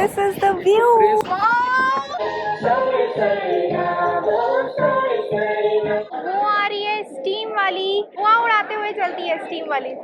This is the view. वो आ रही है स्टीम वाली, धुआं उड़ाते हुए चलती है स्टीम वाली।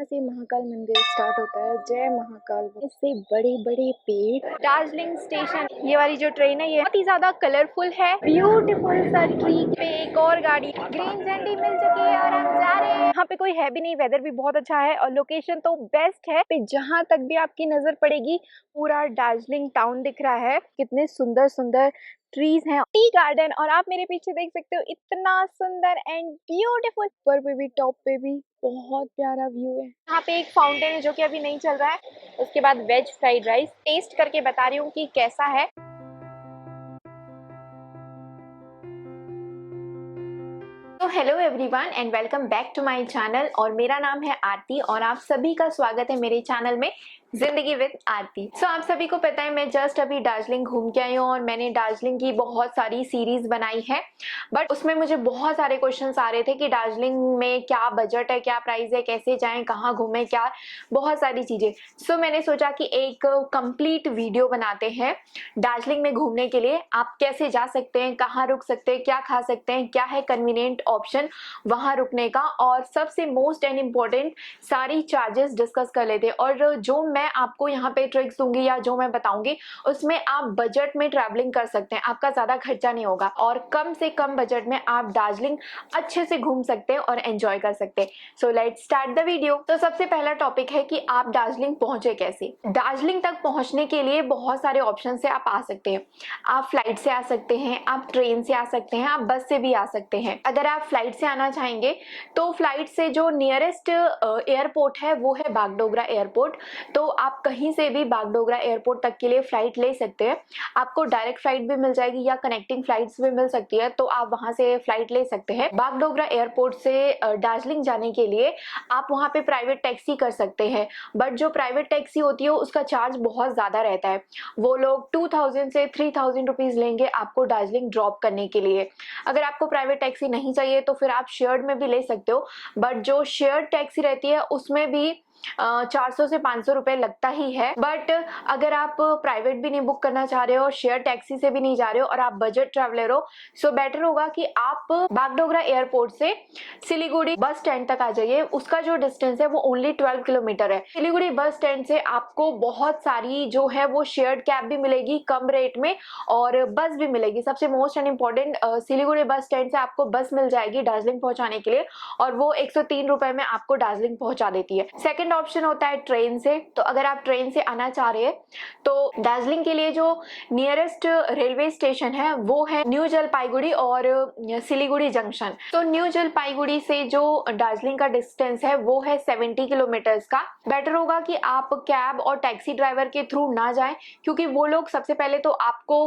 से महाकाल मंदिर स्टार्ट होता है। जय महाकाल। इससे बड़े बड़े पेड़। दार्जिलिंग स्टेशन, ये वाली जो ट्रेन है ये बहुत ही ज्यादा कलरफुल है। ब्यूटीफुल सा ट्री पे एक और गाड़ी, ग्रीन झंडी मिल चुकी है और हम जा रहे हैं। यहाँ पे कोई है भी नहीं, वेदर भी बहुत अच्छा है और लोकेशन तो बेस्ट है। पे जहाँ तक भी आपकी नजर पड़ेगी पूरा दार्जिलिंग टाउन दिख रहा है। कितने सुंदर सुंदर ट्रीज हैं, टी गार्डन, और आप मेरे पीछे देख सकते हो इतना सुंदर एंड ब्यूटीफुल। ऊपर पे भी, टॉप पे भी बहुत प्यारा व्यू है। यहाँ पे एक फाउंटेन है जो कि अभी नहीं चल रहा है। उसके बाद वेज फ्राइड राइस टेस्ट करके बता रही हूँ कि कैसा है। तो hello everyone and welcome back to my channel, और मेरा नाम है आरती और आप सभी का स्वागत है मेरे चैनल में जिंदगी विद आरती। सो आप सभी को पता है मैं जस्ट अभी दार्जिलिंग घूम के आई हूँ और मैंने दार्जिलिंग की बहुत सारी सीरीज बनाई है, बट उसमें मुझे बहुत सारे क्वेश्चंस आ रहे थे कि दार्जिलिंग में क्या बजट है, क्या प्राइस है, कैसे जाएं, कहाँ घूमें, क्या बहुत सारी चीजें। सो मैंने सोचा कि एक कंप्लीट वीडियो बनाते हैं दार्जिलिंग में घूमने के लिए। आप कैसे जा सकते हैं, कहाँ रुक सकते हैं, क्या खा सकते हैं, क्या है कन्वीनियंट ऑप्शन वहां रुकने का, और सबसे मोस्ट एंड इम्पोर्टेंट सारी चार्जेस डिस्कस कर लेते हैं। और जो मैं आपको यहाँ पे ट्रिक्स दूंगी या जो मैं बताऊंगी उसमें आप बजट में ट्रैवलिंग कर सकते हैं, आपका ज्यादा खर्चा नहीं होगा और कम से कम बजट में आप दार्जिलिंग अच्छे से घूम सकते हैं और एंजॉय कर सकते हैं। So let's start the video. तो सबसे पहला टॉपिक है कि आप दार्जिलिंग पहुंचे कैसे। दार्जिलिंग तक पहुंचने के लिए बहुत सारे ऑप्शन से आप आ सकते हैं। आप फ्लाइट से आ सकते हैं, आप ट्रेन से आ सकते हैं, आप बस से भी आ सकते हैं। अगर आप फ्लाइट से आना चाहेंगे तो फ्लाइट से जो नियरेस्ट एयरपोर्ट है वो है बागडोगरा एयरपोर्ट। तो आप कहीं से भी बागडोगरा एयरपोर्ट तक के लिए फ्लाइट ले सकते हैं। आपको डायरेक्ट फ्लाइट भी मिल जाएगी या कनेक्टिंग फ्लाइट्स भी मिल सकती है, तो आप वहां से फ्लाइट ले सकते हैं। बागडोगरा एयरपोर्ट से दार्जिलिंग जाने के लिए आप वहां पे प्राइवेट टैक्सी कर सकते हैं, बट जो प्राइवेट टैक्सी होती है उसका चार्ज बहुत ज्यादा रहता है। वो लोग 2000 से 3000 रुपीज लेंगे आपको दार्जिलिंग ड्रॉप करने के लिए। अगर आपको प्राइवेट टैक्सी नहीं चाहिए तो फिर आप शेयर्ड में भी ले सकते हो, बट जो शेयर्ड टैक्सी रहती है उसमें भी 400 से 500 रुपए लगता ही है। बट अगर आप प्राइवेट भी नहीं बुक करना चाह रहे हो और शेयर टैक्सी से भी नहीं जा रहे हो और आप बजट ट्रैवलर हो, सो बेटर होगा कि आप बागडोगरा एयरपोर्ट से सिलीगुड़ी बस स्टैंड तक आ जाइए। उसका जो डिस्टेंस है वो ओनली 12 किलोमीटर है। सिलीगुड़ी बस स्टैंड से आपको बहुत सारी जो है वो शेयर्ड कैब भी मिलेगी कम रेट में और बस भी मिलेगी। सबसे most and important, Siliguri bus stand से आपको बस मिल जाएगी दार्जिलिंग पहुंचाने के लिए और वो 103 रुपए में आपको दार्जिलिंग पहुंचा देती है। सेकंड ऑप्शन होता है ट्रेन से। तो अगर आप ट्रेन से आना चाह रहे हैं तो दार्जिलिंग के लिए जो नियरेस्ट रेलवे स्टेशन है वो है न्यू जलपाईगुड़ी और सिलीगुड़ी जंक्शन। तो न्यू जलपाईगुड़ी से जो दार्जिलिंग का डिस्टेंस है वो है 70 किलोमीटर्स का। बेटर होगा कि आप कैब और टैक्सी ड्राइवर के थ्रू ना जाएं, क्योंकि वो लोग सबसे पहले तो आपको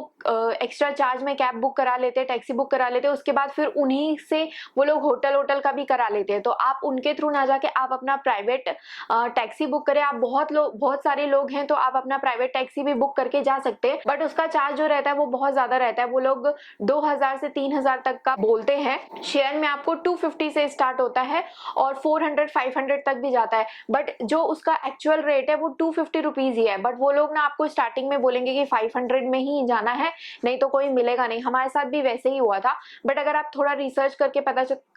एक्स्ट्रा चार्ज में कैब बुक करा लेते हैं, टैक्सी बुक करा लेते हैं, उसके बाद फिर उन्हीं से वो लोग होटल का भी करा लेते हैं। तो आप उनके थ्रू ना जाके आप अपना प्राइवेट टैक्सी बुक करें। आप बहुत सारे लोग हैं तो आप अपना प्राइवेट टैक्सी भी बुक करके जा सकते हैं, बट उसका चार्ज जो रहता है वो बहुत ज्यादा रहता है। वो लोग 2000 से 3000 तक का बोलते हैं। शेयर में आपको 250 से स्टार्ट होता है और 400-500 तक भी जाता है, बट जो उसका एक्चुअल रेट है वो 250 रुपीज ही है। बट वो लोग ना आपको स्टार्टिंग में बोलेंगे कि 500 में ही जाना है, नहीं तो कोई मिलेगा नहीं। हमारे साथ भी वैसे ही हुआ था। बट अगर आप थोड़ा रिसर्च करके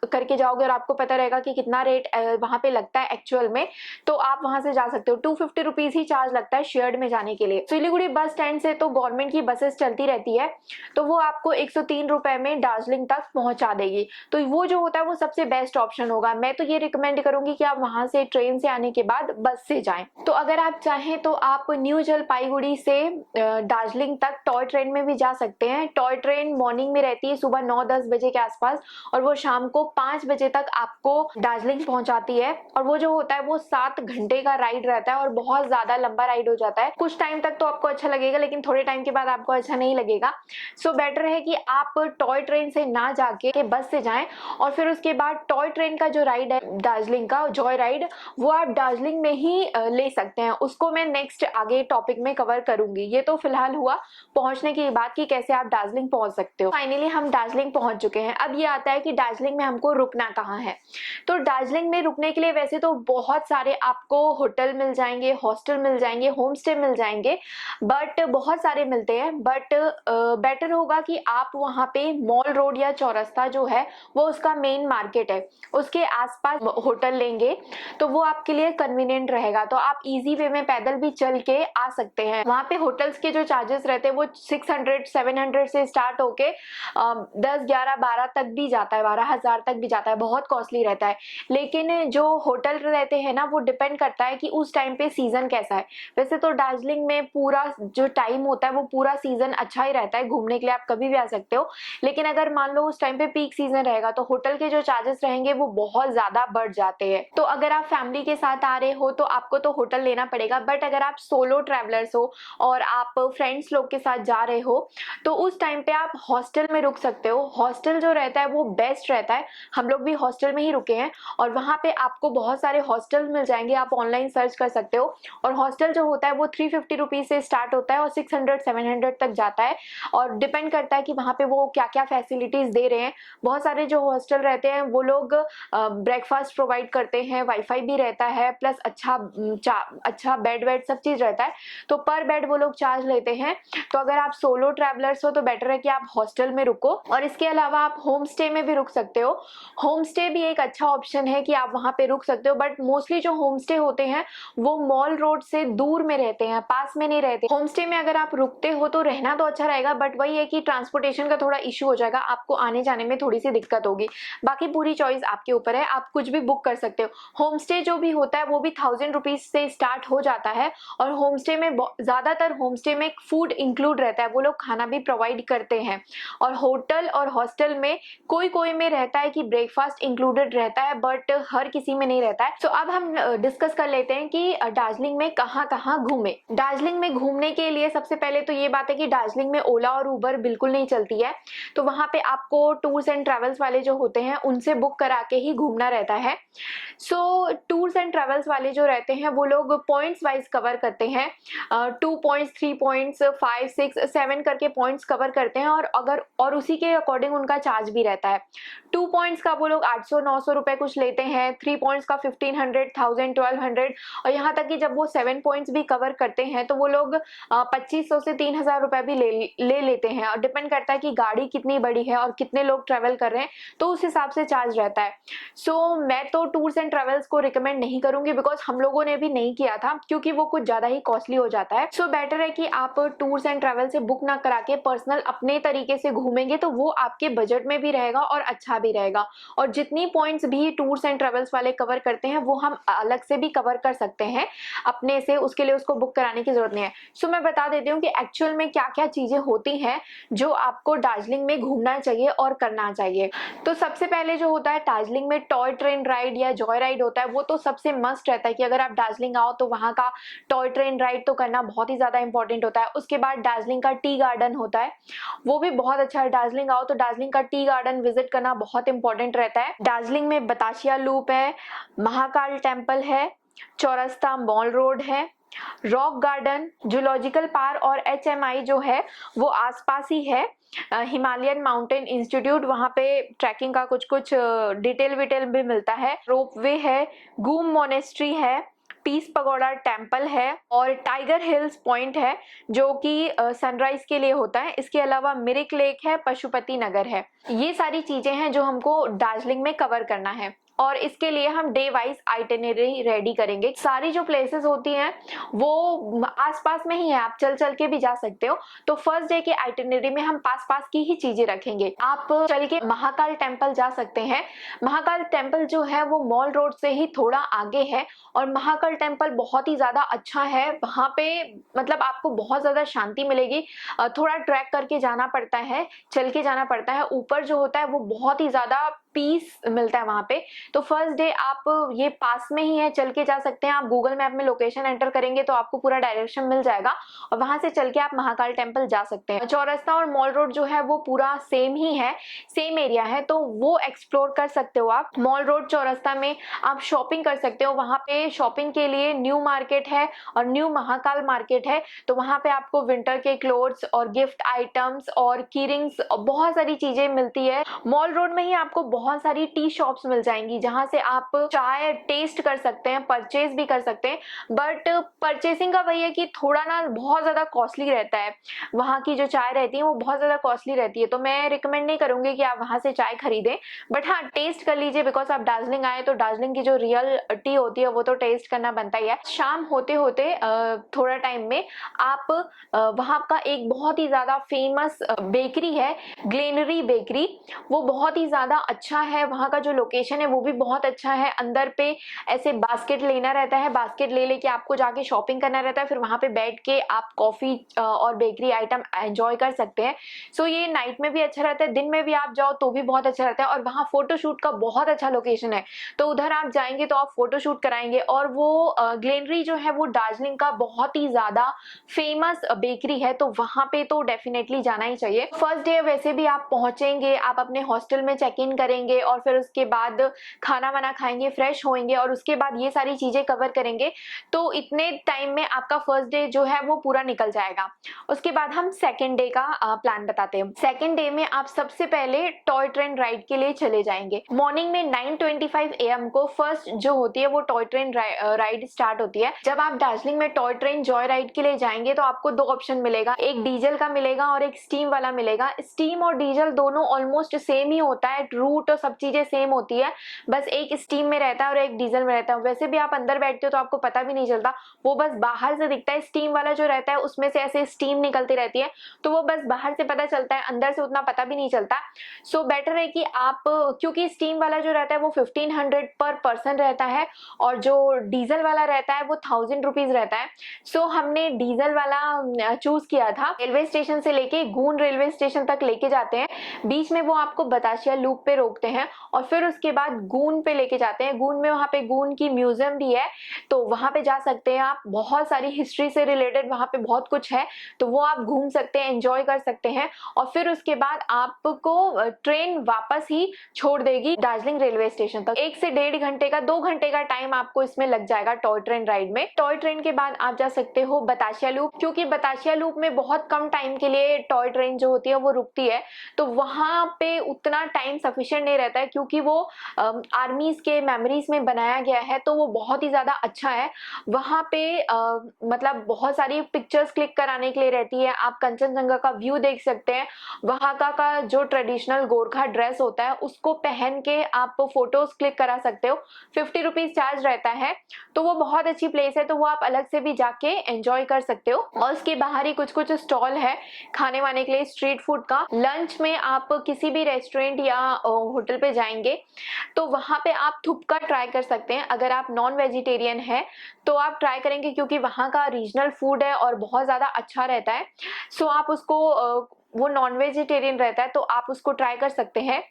करके जाओगे और आपको पता रहेगा कि कितना रेट वहां पे लगता है एक्चुअल में, तो आप वहां से जा सकते हो। 250 रुपीज ही चार्ज लगता है शेयर्ड में जाने के लिए। सिलीगुड़ी बस स्टैंड से तो गवर्नमेंट की बसेस चलती रहती है, तो वो आपको 103 रुपए में दार्जिलिंग तक पहुंचा देगी। तो वो जो होता है वो सबसे बेस्ट ऑप्शन होगा। मैं तो ये रिकमेंड करूंगी कि आप वहां से ट्रेन से आने के बाद बस से जाएं। तो अगर आप चाहें तो आप न्यू जलपाईगुड़ी से दार्जिलिंग तक टॉय ट्रेन में भी जा सकते हैं। टॉय ट्रेन मॉर्निंग में रहती है सुबह 9-10 बजे के आसपास और वो शाम को 5 बजे तक आपको दार्जिलिंग पहुंचाती है। और वो जो होता है वो 7 घंटे का राइड रहता है और बहुत ज्यादा लंबा राइड हो जाता है। कुछ टाइम तक तो आपको अच्छा लगेगा लेकिन थोड़े टाइम के बाद आपको अच्छा नहीं लगेगा। सो बेटर है कि आप टॉय ट्रेन से ना जाके बस से जाएं और फिर उसके बाद टॉय ट्रेन का जो राइड है दार्जिलिंग का जॉय राइड, वो आप दार्जिलिंग में ही ले सकते हैं। उसको मैं नेक्स्ट आगे टॉपिक में कवर करूंगी। ये तो फिलहाल हुआ पहुंचने की बात कि कैसे आप दार्जिलिंग पहुंच सकते हो। फाइनली हम दार्जिलिंग पहुंच चुके हैं। अब ये आता है कि दार्जिलिंग में हमको रुकना कहाँ है। तो दार्जिलिंग में रुकने के लिए वैसे तो बहुत सारे आपको होटल मिल जाएंगे, हॉस्टल मिल जाएंगे, होम स्टे मिल जाएंगे, बट बहुत सारे मिलते हैं। बट बेटर होगा कि आप वहाँ पे मॉल रोड या चौरस्ता जो है वो उसका मेन मार्केट है, उसके आसपास होटल लेंगे तो वो आपके लिए कन्वीनियंट रहेगा। तो आप इजी वे में पैदल भी चल के आ सकते हैं। वहाँ पे होटल्स के जो चार्जेस रहते हैं वो 600-700 से स्टार्ट होके 10-11-12 तक भी जाता है, 12,000 तक भी जाता है, बहुत कॉस्टली रहता है। लेकिन जो होटल रहते हैं ना वो डिपेंड करता है कि उस टाइम पे सीजन कैसा है। वैसे तो दार्जिलिंग में पूरा जो टाइम होता है वो पूरा सीजन अच्छा ही रहता है, घूमने के लिए आप कभी भी आ सकते हो। लेकिन अगर मान लो उस टाइम पे पीक सीजन रहेगा तो होटल के जो चार्जेस रहेंगे वो बहुत ज्यादा बढ़ जाते हैं। तो अगर आप फैमिली के साथ आ रहे हो तो आपको तो होटल लेना पड़ेगा, बट अगर आप सोलो ट्रैवलर्स हो और आप फ्रेंड्स लोग के साथ जा रहे हो तो उस टाइम पे आप हॉस्टल में रुक सकते हो। हॉस्टल जो रहता है वो बेस्ट रहता है, हम लोग भी हॉस्टल में ही रुके हैं और वहाँ पे आपको बहुत सारे हॉस्टल मिल जाएंगे, आप ऑनलाइन सर्च कर सकते हो। और हॉस्टल जो होता है वो 350 रुपीज से स्टार्ट होता है और 600-700 तक जाता है, और डिपेंड करता है कि वहाँ पे वो क्या क्या फैसिलिटीज दे रहे हैं। बहुत सारे जो हॉस्टल रहते हैं वो लोग ब्रेकफास्ट प्रोवाइड करते हैं, वाईफाई भी रहता है, प्लस अच्छा बेड वेड सब चीज रहता है, तो पर बेड वो लोग चार्ज लेते हैं। तो अगर आप सोलो ट्रैवलर्स हो तो बेटर है कि आप हॉस्टल में रुको। और इसके अलावा आप होम स्टे में भी रुक सकते हो। होम स्टे भी एक अच्छा ऑप्शन है कि आप वहां पे रुक सकते हो, बट मोस्टली जो होम स्टे होते हैं वो मॉल रोड से दूर में रहते हैं, पास में नहीं रहते। होम स्टे में अगर आप रुकते हो तो रहना तो अच्छा रहेगा, बट वही है कि ट्रांसपोर्टेशन का थोड़ा इशू हो जाएगा, आपको आने जाने में थोड़ी सी दिक्कत होगी। बाकी पूरी चॉइस आपके ऊपर है, आप कुछ भी बुक कर सकते हो। होम स्टे जो भी होता है वो भी 1000 रुपीज से स्टार्ट हो जाता है, और होम स्टे में ज्यादातर होम स्टे में फूड इंक्लूड रहता है, वो लोग खाना भी प्रोवाइड करते हैं। और होटल और हॉस्टल में कोई कोई में रहता है कि ब्रेकफास्ट इंक्लूडेड रहता है, बट हर किसी में नहीं रहता है। तो अब हम डिस्कस कर लेते हैं कि दार्जिलिंग में कहाँ कहाँ घूमे। दार्जिलिंग में घूमने के लिए सबसे पहले तो ये बात है कि दार्जिलिंग में ओला और उबर बिल्कुल नहीं चलती है, तो वहां पे आपको टूर्स एंड ट्रेवल्स वाले जो होते हैं उनसे बुक करा के ही घूमना रहता है। सो टूर्स एंड ट्रेवल्स वाले जो रहते हैं वो लोग पॉइंट्स वाइज कवर करते हैं, 2 पॉइंट्स, 3 पॉइंट्स, 5, 6, 7 करके पॉइंट्स कवर करते हैं, और उसी के अकॉर्डिंग उनका चार्ज भी रहता है। 2 पॉइंट्स का वो लोग 800-900 रुपए कुछ लेते हैं, 3 पॉइंट्स का 1500, 1000, 1200, और यहाँ तक कि जब वो 7 पॉइंट्स भी कवर करते हैं तो वो लोग 2500 से 3000 रुपए भी ले लेते हैं, और डिपेंड करता है कि गाड़ी कितनी बड़ी है और कितने लोग ट्रेवल कर रहे हैं, तो उस हिसाब से चार्ज रहता है। सो मैं तो टूर्स एंड ट्रेवल्स को रिकमेंड नहीं करूंगी, बिकॉज हम लोगों ने भी नहीं किया था, क्योंकि वो कुछ ज्यादा ही कॉस्टली हो जाता है। सो बेटर है कि आप टूर्स एंड ट्रेवल से बुक ना करा के पर्सनल अपने तरीके से घूमेंगे तो वो आपके बजट में भी रहेगा और अच्छा भी रहेगा। और जितनी पॉइंट्स भी टूर्स एंड ट्रेवल्स वाले कवर करते हैं वो हम अलग से भी कवर कर सकते हैं अपने से, उसके लिए उसको बुक कराने की जरूरत नहीं है। सो मैं बता देती हूँ कि एक्चुअल में क्या क्या चीजें होती हैं जो आपको दार्जिलिंग में घूमना चाहिए और करना चाहिए। तो सबसे पहले जो होता है दार्जिलिंग में टॉय ट्रेन राइड या जॉय राइड होता है, वो तो सबसे मस्ट रहता है कि अगर आप दार्जिलिंग आओ तो वहाँ का टॉय ट्रेन राइड तो करना बहुत ही ज्यादा इंपॉर्टेंट होता है। उसके बाद दार्जिलिंग का टी गार्डन होता है, वो भी बहुत अच्छा है। दार्जिलिंग आओ तो दार्जिलिंग का टी गार्डन विजिट करना बहुत इंपॉर्टेंट रहता है। दार्जिलिंग में बतासिया लूप है, महाकाल टेम्पल है, चौरस्ता मॉल रोड है, रॉक गार्डन, जूलॉजिकल पार्क और HMI जो है वो आसपास ही है। हिमालयन माउंटेन इंस्टीट्यूट, वहाँ पे ट्रैकिंग का कुछ कुछ डिटेल विटेल भी मिलता है। रोपवे है, गूम मोनेस्ट्री है, पीस पगोड़ा टेम्पल है, और टाइगर हिल्स पॉइंट है जो कि सनराइज के लिए होता है। इसके अलावा मिरिक लेक है, पशुपति नगर है। ये सारी चीजें हैं जो हमको दार्जिलिंग में कवर करना है, और इसके लिए हम डे वाइज आइटिनरी रेडी करेंगे। सारी जो प्लेसेस होती हैं वो आसपास में ही है, आप चल चल के भी जा सकते हो। तो फर्स्ट डे के आइटिनरी में हम पास पास की ही चीजें रखेंगे। आप चल के महाकाल टेम्पल जा सकते हैं। महाकाल टेम्पल जो है वो मॉल रोड से ही थोड़ा आगे है, और महाकाल टेम्पल बहुत ही ज्यादा अच्छा है। वहाँ पे मतलब आपको बहुत ज्यादा शांति मिलेगी। थोड़ा ट्रैक करके जाना पड़ता है, चल के जाना पड़ता है। ऊपर जो होता है वो बहुत ही ज्यादा पीस मिलता है वहाँ पे। तो फर्स्ट डे आप ये पास में ही है, चल के जा सकते हैं। आप गूगल मैप में लोकेशन एंटर करेंगे तो आपको पूरा डायरेक्शन मिल जाएगा, और वहां से चल के आप महाकाल टेम्पल जा सकते हैं। चौरस्ता और मॉल रोड जो है वो पूरा सेम ही है, सेम एरिया है, तो वो एक्सप्लोर कर सकते हो आप। मॉल रोड चौरस्ता में आप शॉपिंग कर सकते हो। वहां पे शॉपिंग के लिए न्यू मार्केट है और न्यू महाकाल मार्केट है, तो वहां पे आपको विंटर के क्लोथ्स और गिफ्ट आइटम्स और की रिंग्स बहुत सारी चीजें मिलती है। मॉल रोड में ही आपको बहुत सारी टी शॉप्स मिल जाएंगी जहाँ से आप चाय टेस्ट कर सकते हैं, परचेज भी कर सकते हैं। बट परचेसिंग का वही है कि थोड़ा ना बहुत ज़्यादा कॉस्टली रहता है, वहाँ की जो चाय रहती है वो बहुत ज़्यादा कॉस्टली रहती है, तो मैं रिकमेंड नहीं करूँगी कि आप वहाँ से चाय खरीदें। बट हाँ, टेस्ट कर लीजिए, बिकॉज आप दार्जिलिंग आए तो दार्जिलिंग की जो रियल टी होती है वो तो टेस्ट करना बनता ही है। शाम होते होते थोड़ा टाइम में आप वहाँ का एक बहुत ही ज़्यादा फेमस बेकरी है, ग्लेनरी बेकरी, वो बहुत ही ज़्यादा अच्छा है। वहाँ का जो लोकेशन है वो भी बहुत अच्छा है। अंदर पे ऐसे बास्केट लेना रहता है, बास्केट ले लेके आपको जाके शॉपिंग करना रहता है, फिर वहाँ पे बैठ के आप कॉफ़ी और बेकरी आइटम एंजॉय कर सकते हैं। सो ये नाइट में भी अच्छा रहता है, दिन में भी आप जाओ तो भी बहुत अच्छा रहता है। और वहाँ फोटोशूट का बहुत अच्छा लोकेशन है, तो उधर आप जाएंगे तो आप फोटोशूट कराएंगे। और वो ग्लेनरी जो है वो दार्जिलिंग का बहुत ही ज़्यादा फेमस बेकरी है, तो वहाँ पे तो डेफिनेटली जाना ही चाहिए। फर्स्ट डे वैसे भी आप पहुंचेंगे, आप अपने हॉस्टल में चेक इन करेंगे और फिर उसके बाद खाना वाना खाएंगे, फ्रेश होएंगे और उसके बाद ये सारी चीजें कवर करेंगे, तो इतने टाइम में आपका फर्स्ट डे जो है वो पूरा निकल जाएगा। उसके बाद हम सेकेंड डे का प्लान बताते हैं। सेकेंड डे में आप सबसे पहले टॉय ट्रेन राइड के लिए चले जाएंगे। मॉर्निंग में 9:25 AM को फर्स्ट जो होती है वो टॉय ट्रेन राइड स्टार्ट होती है। जब आप दार्जिलिंग में टॉय ट्रेन जॉय राइड के लिए जाएंगे तो आपको दो ऑप्शन मिलेगा, एक डीजल का मिलेगा और एक स्टीम वाला मिलेगा। स्टीम और डीजल दोनों ऑलमोस्ट सेम ही होता है, रूट और सब चीजें सेम होती है, बस एक स्टीम में रहता है और एक डीजल में रहता है। वैसे भी आप अंदर बैठते हो तो आपको पता भी नहीं चलता, वो बस बाहर से दिखता है। स्टीम वाला जो रहता है उसमें से ऐसे स्टीम निकलती रहती है, तो वो बस बाहर से पता चलता है, अंदर से उतना पता भी नहीं चलता। सो बेटर है कि आप, क्योंकि स्टीम वाला जो रहता है वो 1500 पर पर्सन रहता है और जो डीजल वाला रहता है वो 1000 रुपीज रहता है। सो हमने डीजल वाला चूज किया था। रेलवे स्टेशन से लेके गून रेलवे स्टेशन तक लेके जाते हैं, बीच में वो आपको बतासिया लूप पे रोकते हैं और फिर उसके बाद गून पे लेके जाते हैं। गून में वहाँ पे गून की म्यूजियम भी है, तो वहाँ पे जा सकते हैं आप, बहुत सारी हिस्ट्री से रिलेटेड वहाँ पे बहुत कुछ है, तो वो आप घूम सकते हैं, एंजॉय कर सकते हैं। और फिर उसके बाद आपको ट्रेन वापस ही छोड़ देगी दार्जिलिंग रेलवे स्टेशन तक। 1 से 1.5 घंटे का, 2 घंटे का टाइम आपको इसमें लग जाएगा टॉय ट्रेन राइड में। टॉय ट्रेन के बाद आप जा सकते हो बतासिया लूप, क्योंकि बतासिया लूप में बहुत कम टाइम के लिए टॉय ट्रेन जो होती है वो रुकती है, तो वहां पे उतना टाइम सफिशिएंट नहीं रहता है, क्योंकि वो आर्मीज के मेमोरीज में बनाया गया है, तो वो बहुत ही ज्यादा अच्छा है। वहां पे मतलब बहुत सारी पिक्चर्स क्लिक कराने के लिए रहती है, आप कंचनजंगा का व्यू देख सकते हैं। वहां का जो ट्रेडिशनल गोरखा ड्रेस होता है उसको पहन के आप फोटोज क्लिक करा सकते हो। 50 रुपीज चार्ज रहता है, तो वो बहुत अच्छी प्लेस है, तो वो आप अलग से भी जाके एंजॉय कर सकते हो। और उसके बाहर ही कुछ कुछ स्टॉल है खाने वाने के लिए, स्ट्रीट फूड का। लंच में आप किसी भी रेस्टोरेंट या होटल पे जाएंगे तो वहां पे आप थुपका ट्राई कर सकते हैं। अगर आप नॉन वेजिटेरियन है तो आप ट्राई करेंगे, क्योंकि वहां का रीजनल फूड है और बहुत ज्यादा अच्छा रहता है। सो आप उसको वो नॉन वेजिटेरियन रहता है तो आप उसको ट्राई कर सकते हैं।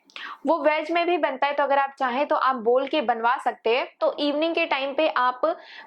वो वेज में भी बनता है, तो अगर आप चाहें तो आप बोल के बनवा सकते हैं। तो इवनिंग के टाइम पे आप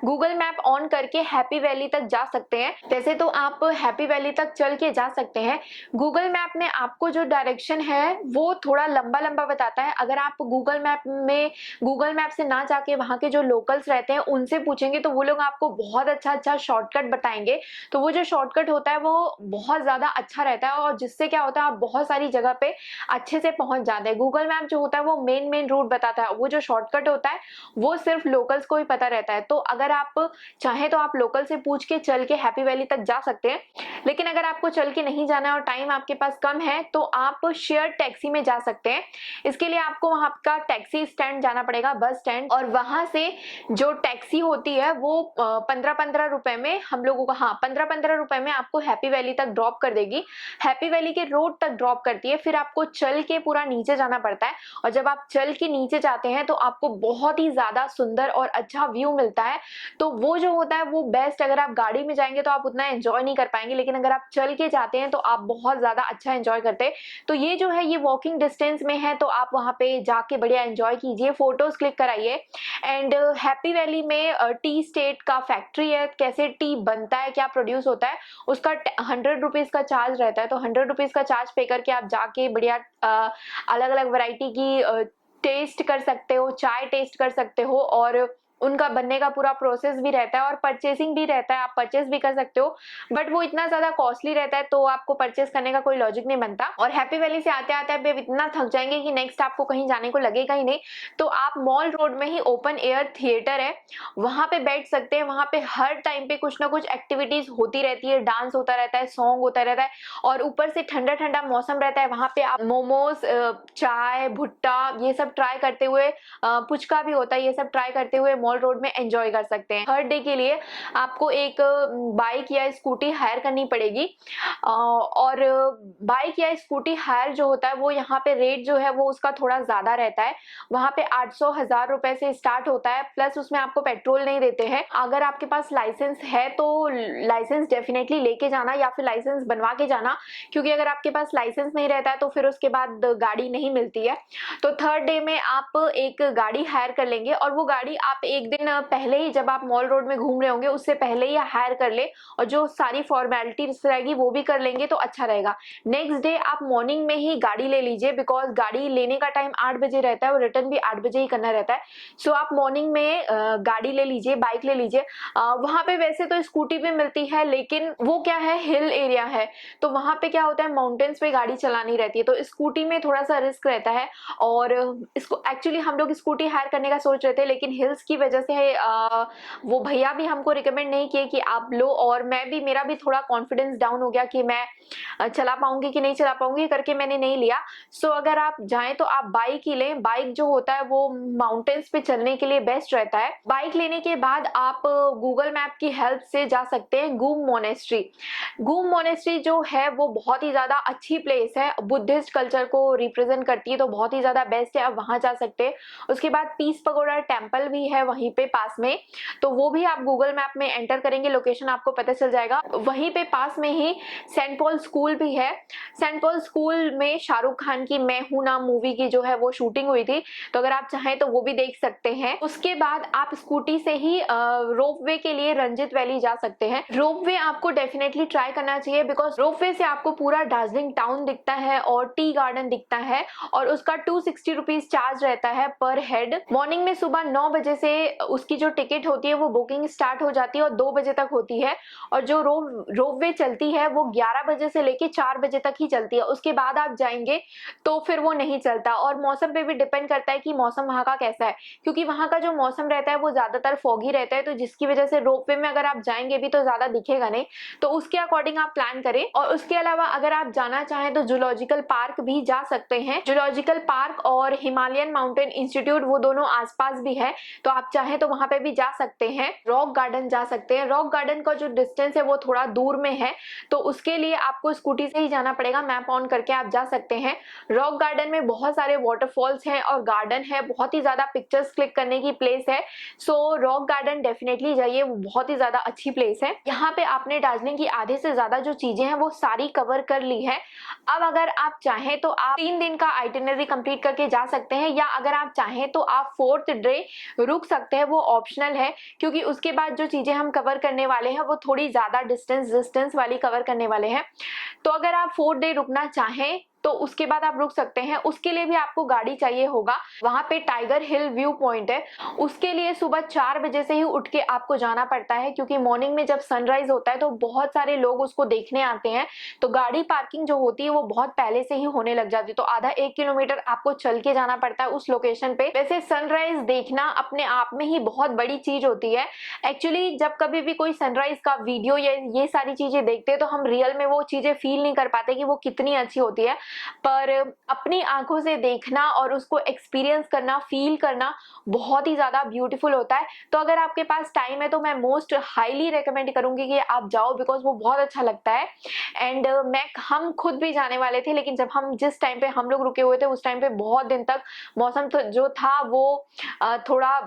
गूगल मैप ऑन करके हैप्पी वैली तक जा सकते हैं। वैसे तो आप हैप्पी वैली तक चल के जा सकते हैं, गूगल मैप में आपको जो डायरेक्शन है वो थोड़ा लंबा लंबा बताता है। अगर आप गूगल मैप से ना जाके वहाँ के जो लोकल्स रहते हैं उनसे पूछेंगे तो वो लोग आपको बहुत अच्छा शॉर्टकट बताएंगे। तो वो जो शॉर्टकट होता है वो बहुत ज्यादा अच्छा रहता है, और जिससे क्या होता है आप बहुत सारी जगह पे अच्छे से पहुंच जाते हैं। गूगल मैप जो होता है वो मेन रूट बताता है, वो जो शॉर्टकट होता है वो सिर्फ लोकल्स को ही पता रहता है। तो अगर आप चाहें तो आप लोकल से पूछ के चल के हैप्पी वैली तक जा सकते हैं। लेकिन अगर आपको चल के नहीं जाना है और टाइम आपके पास कम है तो आप शेयर टैक्सी में जा सकते हैं। इसके लिए आपको वहां का टैक्सी स्टैंड जाना पड़ेगा, बस स्टैंड, और वहां से जो टैक्सी होती है वो 15-15 रुपए में हम लोगों को, हाँ 15-15 रुपए में आपको हैप्पी वैली तक ड्रॉप कर देगी। हैप्पी वैली के रोड तक ड्रॉप करती है, फिर आपको चल के पूरा नीचे जाना पड़ता है। और जब आप चल के नीचे जाते हैं तो आपको बहुत ही ज्यादा सुंदर और अच्छा व्यू मिलता है। तो वो जो होता है वो बेस्ट, अगर आप गाड़ी में जाएंगे तो आप उतना एंजॉय नहीं कर पाएंगे, लेकिन अगर आप चल के जाते हैं तो आप बहुत ज्यादा अच्छा एंजॉय करते हैं। तो ये जो है ये वॉकिंग डिस्टेंस में है, तो आप वहां पे जाके बढ़िया एंजॉय कीजिए, फोटोज क्लिक कराइए। एंड हैप्पी वैली में टी स्टेट का फैक्ट्री है, कैसे टी बनता है, क्या प्रोड्यूस होता है, उसका 100 रुपीज का चार्ज रहता है। तो 100 रुपीज का चार्ज पे करके आप जाके बढ़िया अलग अलग वैरायटी की टेस्ट कर सकते हो, चाय टेस्ट कर सकते हो, और उनका बनने का पूरा प्रोसेस भी रहता है और परचेसिंग भी रहता है, आप परचेस भी कर सकते हो, बट वो इतना ज्यादा कॉस्टली रहता है तो आपको परचेस करने का कोई लॉजिक नहीं बनता। और हैप्पी वैली से आते आते आप इतना थक जाएंगे कि नेक्स्ट आपको कहीं जाने को लगेगा ही नहीं, तो आप मॉल रोड में ही ओपन एयर थिएटर है, वहां पे बैठ सकते हैं। वहां पे हर टाइम पे कुछ ना कुछ एक्टिविटीज होती रहती है, डांस होता रहता है, सॉन्ग होता रहता है, और ऊपर से ठंडा ठंडा मौसम रहता है। वहां पे आप मोमोज, चाय, भुट्टा, ये सब ट्राई करते हुए, पुचका भी होता है, ये सब ट्राई करते हुए मॉल रोड में एंजॉय कर सकते हैं। हर डे के लिए आपको एक बाइक या स्कूटी हायर करनी पड़ेगी, और बाइक या स्कूटी हायर जो होता है वो यहाँ पे रेट जो है वो उसका थोड़ा ज्यादा रहता है। वहां पे 800-1000 रुपए से स्टार्ट होता है, प्लस उसमें आपको पेट्रोल नहीं देते हैं। अगर आपके पास लाइसेंस है तो लाइसेंस डेफिनेटली लेके जाना या फिर लाइसेंस बनवा के जाना, क्योंकि अगर आपके पास लाइसेंस नहीं रहता है तो फिर उसके बाद गाड़ी नहीं मिलती है। तो थर्ड डे में आप एक गाड़ी हायर कर लेंगे, और वो गाड़ी आप एक दिन पहले ही, जब आप मॉल रोड में घूम रहे होंगे उससे पहले ही हायर कर ले, और जो सारी फॉर्मेलिटीज रहेगी वो भी कर लेंगे तो अच्छा रहेगा। नेक्स्ट डे आप मॉर्निंग में ही गाड़ी ले लीजिए, बिकॉज गाड़ी लेने का टाइम 8 बजे रहता है और रिटर्न भी 8 बजे ही करना रहता है। सो आप मॉर्निंग में गाड़ी ले लीजिए, बाइक ले लीजिए। वहां पे वैसे तो स्कूटी भी मिलती है, लेकिन वो क्या है, हिल एरिया है, तो वहां पे क्या होता है, माउंटेन्स पे गाड़ी चलानी रहती है, तो स्कूटी में थोड़ा सा रिस्क रहता है। और इसको एक्चुअली हम लोग स्कूटी हायर करने का सोच रहे थे, लेकिन हिल्स की वजह से वो भैया भी हमको रिकमेंड नहीं किए कि आप लो, और मैं भी, मेरा भी थोड़ा कॉन्फिडेंस डाउन हो गया कि मैं चला पाऊंगी कि नहीं चला पाऊंगी करके मैंने नहीं लिया। सो अगर आप जाएं तो आप बाइक ही लें। बाइक जो होता है वो माउंटेन्स पे चलने के लिए बेस्ट रहता है। बाइक लेने के बाद आप गूगल मैप की हेल्प से जा सकते हैं गूम मोनेस्ट्री। गूम मोनेस्ट्री जो है वो बहुत ही ज्यादा अच्छी प्लेस है, बुद्धिस्ट कल्चर को रिप्रेजेंट करती है, तो बहुत ही ज्यादा बेस्ट है, आप वहां जा सकते हैं। उसके बाद पीस पगोडा टेम्पल भी है वहीं पे पास में, तो वो भी आप गूगल मैप में एंटर करेंगे, लोकेशन आपको पता चल जाएगा। वहीं पे पास में ही सेंट पॉल स्कूल भी है। सेंट पॉल स्कूल में शाहरुख खान की मैं हूं ना मूवी की जो है वो शूटिंग हुई थी, तो अगर आप चाहें तो वो भी देख सकते हैं। उसके बाद आप स्कूटी से ही रोपवे के लिए रंजित वैली जा सकते हैं। रोपवे आपको डेफिनेटली ट्राई करना चाहिए, बिकॉज रोपवे से आपको पूरा दार्जिलिंग टाउन दिखता है और टी गार्डन दिखता है, और उसका 260 रुपीज चार्ज रहता है पर हेड। मॉर्निंग में सुबह 9 बजे से उसकी जो टिकट होती है वो बुकिंग स्टार्ट हो जाती है और 2 बजे तक होती है, और जो रोपवे चलती है वो 11 बजे से लेके 4 बजे तक ही चलती है। उसके बाद आप जाएंगे तो फिर वो नहीं चलता, और मौसम पे भी डिपेंड करता है कि मौसम वहां का कैसा है, क्योंकि वहां का जो मौसम रहता है वो ज्यादातर फॉगी रहता है, तो जिसकी वजह से रोपवे में अगर आप जाएंगे भी तो ज्यादा दिखेगा नहीं, तो उसके अकॉर्डिंग आप प्लान करें। और उसके अलावा अगर आप जाना चाहें तो जूलॉजिकल पार्क भी जा सकते हैं। जूलॉजिकल पार्क और हिमालयन माउंटेन इंस्टीट्यूट वो दोनों आसपास भी है, तो आप चाहें तो वहां पे भी जा सकते हैं। रॉक गार्डन जा सकते हैं। रॉक गार्डन का जो डिस्टेंस है वो थोड़ा दूर में है, तो उसके लिए आपको स्कूटी से ही जाना पड़ेगा, मैप ऑन करके आप जा सकते हैं। रॉक गार्डन में बहुत सारे वाटरफॉल्स हैं और गार्डन है, बहुत ही ज्यादा पिक्चर्स क्लिक करने की प्लेस है। सो रॉक गार्डन डेफिनेटली जाइए, वो बहुत ही ज्यादा अच्छी प्लेस है। यहाँ पे आपने दार्जिलिंग की आधे से ज्यादा जो चीजें हैं वो सारी कवर कर ली है। अब अगर आप चाहें तो आप 3 दिन का आइटिनरी कंप्लीट करके जा सकते हैं, या अगर आप चाहें तो आप 4th डे रुक सकते हैं, वो ऑप्शनल है, क्योंकि उसके बाद जो चीजें हम कवर करने वाले हैं वो थोड़ी ज्यादा डिस्टेंस वाली कवर करने वाले हैं। तो अगर आप 4th डे रुकना चाहें तो उसके बाद आप रुक सकते हैं। उसके लिए भी आपको गाड़ी चाहिए होगा। वहां पे टाइगर हिल व्यू पॉइंट है, उसके लिए सुबह 4 बजे से ही उठ के आपको जाना पड़ता है, क्योंकि मॉर्निंग में जब सनराइज होता है तो बहुत सारे लोग उसको देखने आते हैं, तो गाड़ी पार्किंग जो होती है वो बहुत पहले से ही होने लग जाती है, तो आधा 1 किलोमीटर आपको चल के जाना पड़ता है उस लोकेशन पे। वैसे सनराइज देखना अपने आप में ही बहुत बड़ी चीज होती है। एक्चुअली जब कभी भी कोई सनराइज का वीडियो या ये सारी चीजें देखते हैं तो हम रियल में वो चीजें फील नहीं कर पाते कि वो कितनी अच्छी होती है, पर अपनी आंखों से देखना और उसको एक्सपीरियंस करना, फील करना बहुत ही ज्यादा ब्यूटीफुल होता है। तो अगर आपके पास टाइम है तो मैं मोस्ट हाईली रेकमेंड करूंगी कि आप जाओ, बिकॉज वो बहुत अच्छा लगता है। एंड हम खुद भी जाने वाले थे, लेकिन जब हम जिस टाइम पे हम लोग रुके हुए थे उस टाइम पे बहुत दिन तक मौसम तो जो था वो थोड़ा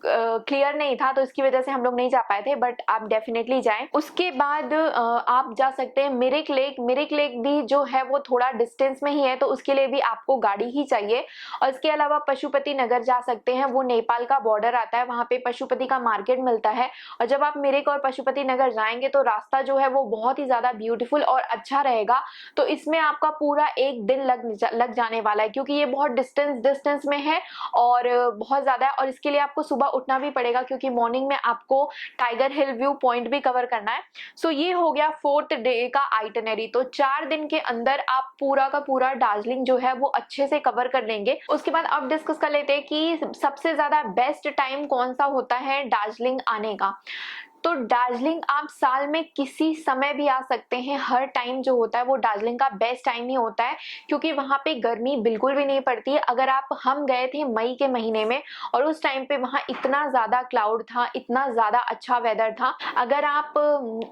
क्लियर नहीं था, तो इसकी वजह से हम लोग नहीं जा पाए थे, बट आप डेफिनेटली जाएं। उसके बाद आप जा सकते हैं मिरिक लेक। मिरिक लेक भी जो है वो थोड़ा डिस्टेंस डिस्टेंस में ही है तो उसके लिए भी आपको गाड़ी ही चाहिए। और इसके अलावा पशुपति नगर जा सकते हैं, वो नेपाल का बॉर्डर आता है, वहां पे पशुपति का मार्केट मिलता है। और जब आप मिरिक और पशुपति नगर जाएंगे तो रास्ता जो है वो बहुत ही ज्यादा ब्यूटीफुल और अच्छा रहेगा। तो इसमें आपका पूरा एक दिन लग जाने वाला है, क्योंकि ये बहुत डिस्टेंस में है और बहुत ज्यादा है। और इसके लिए आपको सुबह उठना भी पड़ेगा, क्योंकि मॉर्निंग में आपको टाइगर हिल व्यू पॉइंट भी कवर करना है। सो ये हो गया 4th डे का आइटनरी। तो 4 दिन के अंदर आप पूरा का पूरा दार्जिलिंग जो है वो अच्छे से कवर कर लेंगे। उसके बाद अब डिस्कस कर लेते हैं कि सबसे ज्यादा बेस्ट टाइम कौन सा होता है दार्जिलिंग आने का। तो दार्जिलिंग आप साल में किसी समय भी आ सकते हैं। हर टाइम जो होता है वो दार्जिलिंग का बेस्ट टाइम ही होता है, क्योंकि वहां पे गर्मी बिल्कुल भी नहीं पड़ती है। अगर हम गए थे मई के महीने में और उस टाइम पे वहां इतना ज्यादा क्लाउड था, इतना ज्यादा अच्छा वेदर था। अगर आप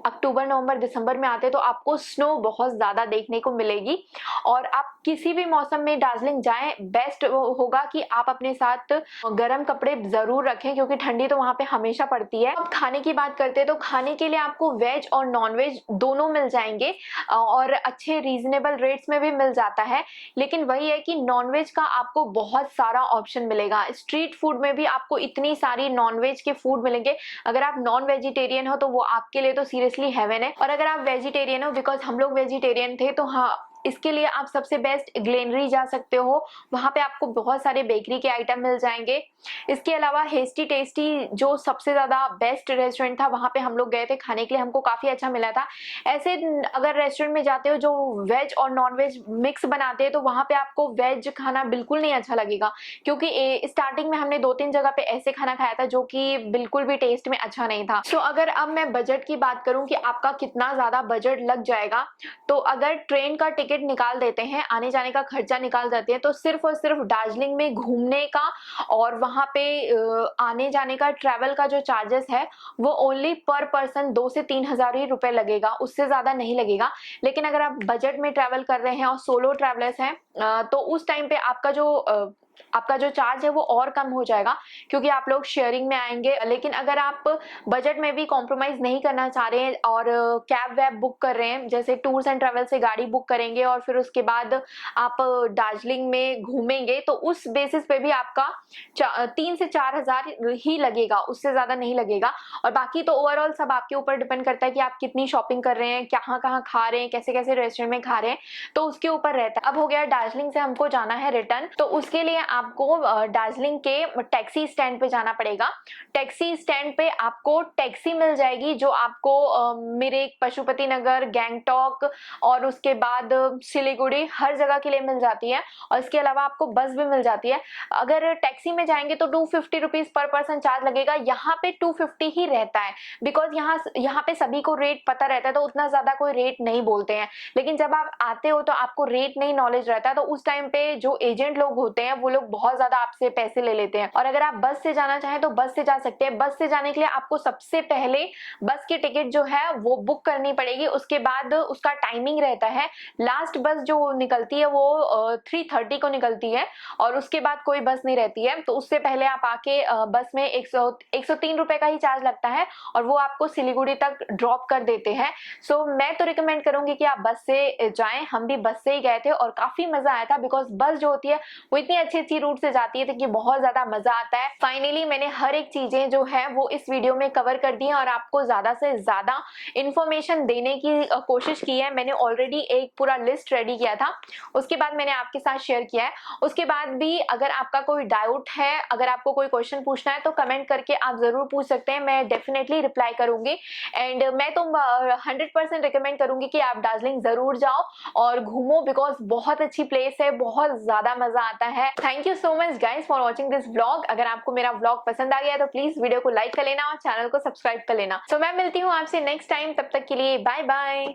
अक्टूबर नवंबर दिसंबर में आते तो आपको स्नो बहुत ज्यादा देखने को मिलेगी। और आप किसी भी मौसम में दार्जिलिंग जाएं, बेस्ट होगा कि आप अपने साथ गर्म कपड़े जरूर रखें, क्योंकि ठंडी तो वहां पे हमेशा पड़ती है। अब खाने की बात करते हैं तो खाने के लिए आपको वेज और नॉन वेज दोनों मिल जाएंगे और अच्छे रीजनेबल रेट्स में भी मिल जाता है। लेकिन वही है कि नॉन वेज का आपको बहुत सारा ऑप्शन मिलेगा। स्ट्रीट फूड में भी आपको इतनी सारी नॉन वेज के फूड मिलेंगे। अगर आप नॉन वेजिटेरियन हो तो वो आपके लिए तो सीरियसली हेवन है। और अगर आप वेजिटेरियन हो, बिकॉज हम लोग वेजिटेरियन थे, तो हाँ, इसके लिए आप सबसे बेस्ट ग्लेनरी जा सकते हो। वहां पे आपको बहुत सारे बेकरी के आइटम मिल जाएंगे। इसके अलावा हेस्टी टेस्टी जो सबसे ज्यादा बेस्ट रेस्टोरेंट था, वहां पे हम लोग गए थे खाने के लिए, हमको काफी अच्छा मिला था। ऐसे अगर रेस्टोरेंट में जाते हो जो वेज और नॉन वेज मिक्स बनाते हैं, तो वहां पे आपको वेज खाना बिल्कुल नहीं अच्छा लगेगा, क्योंकि स्टार्टिंग में हमने 2-3 जगह पे ऐसे खाना खाया था जो कि बिल्कुल भी टेस्ट में अच्छा नहीं था। तो अगर अब मैं बजट की बात करूं कि आपका कितना ज्यादा बजट लग जाएगा, तो अगर ट्रेन का टिकट निकाल देते हैं, आने जाने का खर्चा निकाल देते हैं, तो सिर्फ और सिर्फ दार्जिलिंग में घूमने का और वहां पे आने जाने का ट्रैवल का जो चार्जेस है वो ओनली पर पर्सन 2 से 3 हजार ही रुपए लगेगा, उससे ज्यादा नहीं लगेगा। लेकिन अगर आप बजट में ट्रैवल कर रहे हैं और सोलो ट्रैवलर्स हैं, तो उस टाइम पे आपका जो चार्ज है वो और कम हो जाएगा, क्योंकि आप लोग शेयरिंग में आएंगे। लेकिन अगर आप बजट में भी कॉम्प्रोमाइज नहीं करना चाह रहे हैं और कैब वैब बुक कर रहे हैं, जैसे टूर्स एंड ट्रैवल से गाड़ी बुक करेंगे और फिर उसके बाद आप दार्जिलिंग में घूमेंगे, तो उस बेसिस पे भी आपका 3 से 4 हजार ही लगेगा, उससे ज्यादा नहीं लगेगा। और बाकी तो ओवरऑल सब आपके ऊपर डिपेंड करता है कि आप कितनी शॉपिंग कर रहे हैं, कहाँ कहाँ खा रहे हैं, कैसे कैसे रेस्टोरेंट में खा रहे हैं, तो उसके ऊपर रहता है। अब हो गया दार्जिलिंग से हमको जाना है रिटर्न, तो उसके लिए आपको दार्जिलिंग के टैक्सी स्टैंड पे जाना पड़ेगा। टैक्सी स्टैंड पे आपको टैक्सी मिल जाएगी जो आपको मिरिक, पशुपति नगर, गैंगटॉक और उसके बाद सिलीगुड़ी हर जगह के लिए मिल जाती है। और इसके अलावा आपको बस भी मिल जाती है। अगर टैक्सी में जाएंगे तो 250 रुपीज पर पर्सन चार्ज लगेगा। यहाँ पे 250 ही रहता है, बिकॉज यहाँ पे सभी को रेट पता रहता है, तो उतना ज्यादा कोई रेट नहीं बोलते हैं। लेकिन जब आप आते हो तो आपको रेट नहीं नॉलेज रहता है, तो उस टाइम पे जो एजेंट लोग होते हैं वो लोग बहुत ज्यादा आपसे पैसे ले लेते हैं। और अगर आप बस से जाना चाहें तो बस से जा सकते हैं। बस से जाने के लिए आपको सबसे पहले बस की टिकट जो है वो बुक करनी पड़ेगी। उसके बाद उसका टाइमिंग रहता है। लास्ट बस जो निकलती है वो 3:30 को निकलती है और उसके बाद कोई बस नहीं रहती है। तो उससे पहले आप आके बस में 103 रुपए का ही चार्ज लगता है और वो आपको सिलीगुड़ी तक ड्रॉप कर देते हैं। सो मैं तो रिकमेंड करूंगी कि आप बस से जाएं। हम भी बस से ही गए थे और काफी मजा आया था, बिकॉज बस जो होती है वो इतनी अच्छी अच्छी रूट से जाती है कि बहुत ज्यादा मजा आता है। फाइनली मैंने हर एक चीजें जो है वो इस वीडियो में कवर कर दी है और आपको ज्यादा से ज्यादा इंफॉर्मेशन देने की कोशिश की है। मैंने ऑलरेडी एक पूरा लिस्ट रेडी किया था, उसके बाद मैंने आपके साथ शेयर किया है। उसके बाद भी अगर आपका कोई डाउट है, अगर आपको कोई क्वेश्चन पूछना है, तो कमेंट करके आप जरूर पूछ सकते हैं, मैं डेफिनेटली रिप्लाई करूंगी। एंड मैं तो 100% रिकमेंड करूंगी कि आप दार्जिलिंग जरूर जाओ और घूमो, बिकॉज बहुत अच्छी प्लेस है, बहुत ज्यादा मजा आता है। Thank you so much guys for watching this vlog. अगर आपको मेरा व्लॉग पसंद आ गया तो प्लीज वीडियो को लाइक कर लेना और चैनल को सब्सक्राइब कर लेना। सो मैं मिलती हूँ आपसे नेक्स्ट टाइम, तब तक के लिए बाय बाय।